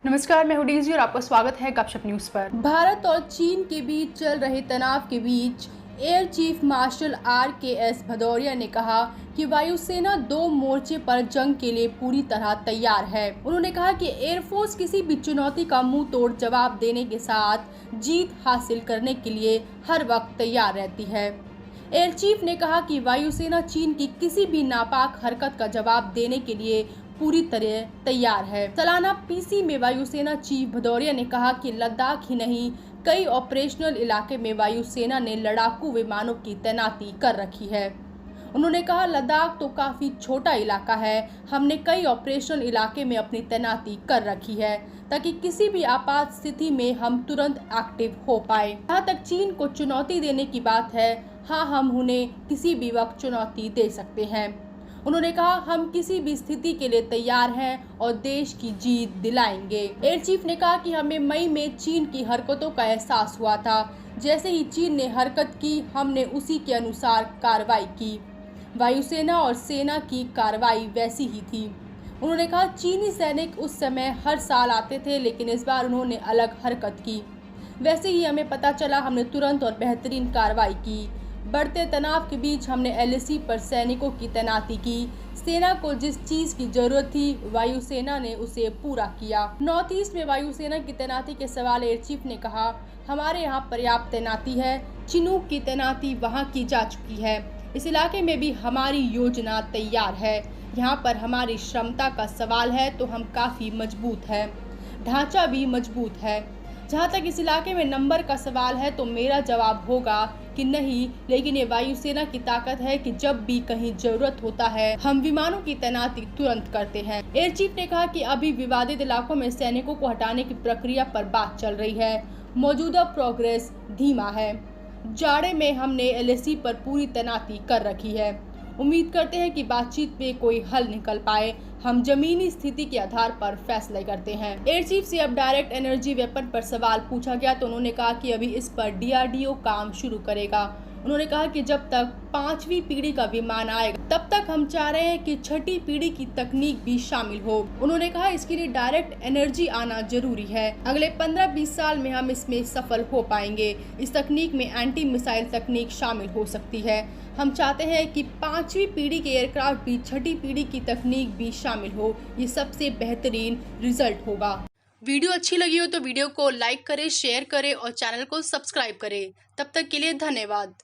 नमस्कार, मैं हूं डीजी और आपका स्वागत है गपशप न्यूज पर। भारत और चीन के बीच चल रहे तनाव के बीच air chief marshal RKS Bhadauria ने कहा कि वायुसेना 2 मोर्चे पर जंग के लिए पूरी तरह तैयार है। उन्होंने कहा कि एयरफोर्स किसी भी चुनौती का मुंह तोड़ जवाब देने के साथ जीत हासिल करने के लिए हर वक्त तैयार रहती है। एयर चीफ ने कहा कि वायुसेना चीन की किसी भी नापाक हरकत का जवाब देने के लिए पूरी तरह तैयार है। सालाना PC में वायुसेना चीफ भदौरिया ने कहा कि लद्दाख ही नहीं, कई ऑपरेशनल इलाके में वायुसेना ने लड़ाकू विमानों की तैनाती कर रखी है। उन्होंने कहा, लद्दाख तो काफ़ी छोटा इलाका है, हमने कई ऑपरेशनल इलाके में अपनी तैनाती कर रखी है ताकि किसी भी आपात स्थिति में हम तुरंत एक्टिव हो पाए। जहाँ तक चीन को चुनौती देने की बात है, हाँ, हम उन्हें किसी भी वक्त चुनौती दे सकते हैं। उन्होंने कहा, हम किसी भी स्थिति के लिए तैयार हैं और देश की जीत दिलाएंगे। एयर चीफ ने कहा कि हमें मई में चीन की हरकतों का एहसास हुआ था। जैसे ही चीन ने हरकत की, हमने उसी के अनुसार कार्रवाई की। वायुसेना और सेना की कार्रवाई वैसी ही थी। उन्होंने कहा, चीनी सैनिक उस समय हर साल आते थे, लेकिन इस बार उन्होंने अलग हरकत की। वैसे ही हमें पता चला, हमने तुरंत और बेहतरीन कार्रवाई की। बढ़ते तनाव के बीच हमने LAC पर सैनिकों की तैनाती की। सेना को जिस चीज़ की जरूरत थी, वायुसेना ने उसे पूरा किया। नॉर्थ ईस्ट में वायुसेना की तैनाती के सवाल एयर चीफ ने कहा, हमारे यहाँ पर्याप्त तैनाती है। चिनूक की तैनाती वहाँ की जा चुकी है। इस इलाके में भी हमारी योजना तैयार है। यहाँ पर हमारी क्षमता का सवाल है तो हम काफ़ी मजबूत है, ढांचा भी मजबूत है। जहाँ तक इस इलाके में नंबर का सवाल है तो मेरा जवाब होगा कि नहीं, लेकिन ये वायुसेना की ताकत है कि जब भी कहीं जरूरत होता है हम विमानों की तैनाती तुरंत करते हैं। एयर चीफ ने कहा कि अभी विवादित इलाकों में सैनिकों को हटाने की प्रक्रिया पर बात चल रही है। मौजूदा प्रोग्रेस धीमा है। जाड़े में हमने LAC पर पूरी तैनाती कर रखी है। उम्मीद करते हैं कि बातचीत में कोई हल निकल पाए। हम जमीनी स्थिति के आधार पर फैसले करते हैं। एयर चीफ से अब डायरेक्ट एनर्जी वेपन पर सवाल पूछा गया तो उन्होंने कहा कि अभी इस पर DRDO काम शुरू करेगा। उन्होंने कहा कि जब तक 5वीं पीढ़ी का विमान आएगा तब तक हम चाह रहे हैं कि 6ठी पीढ़ी की तकनीक भी शामिल हो। उन्होंने कहा, इसके लिए डायरेक्ट एनर्जी आना जरूरी है। अगले 15-20 साल में हम इसमें सफल हो पाएंगे। इस तकनीक में एंटी मिसाइल तकनीक शामिल हो सकती है। हम चाहते हैं कि 5वीं पीढ़ी के एयरक्राफ्ट भी 6ठी पीढ़ी की तकनीक भी शामिल हो। ये सबसे बेहतरीन रिजल्ट होगा। वीडियो अच्छी लगी हो तो वीडियो को लाइक करें, शेयर करें और चैनल को सब्सक्राइब करें। तब तक के लिए धन्यवाद।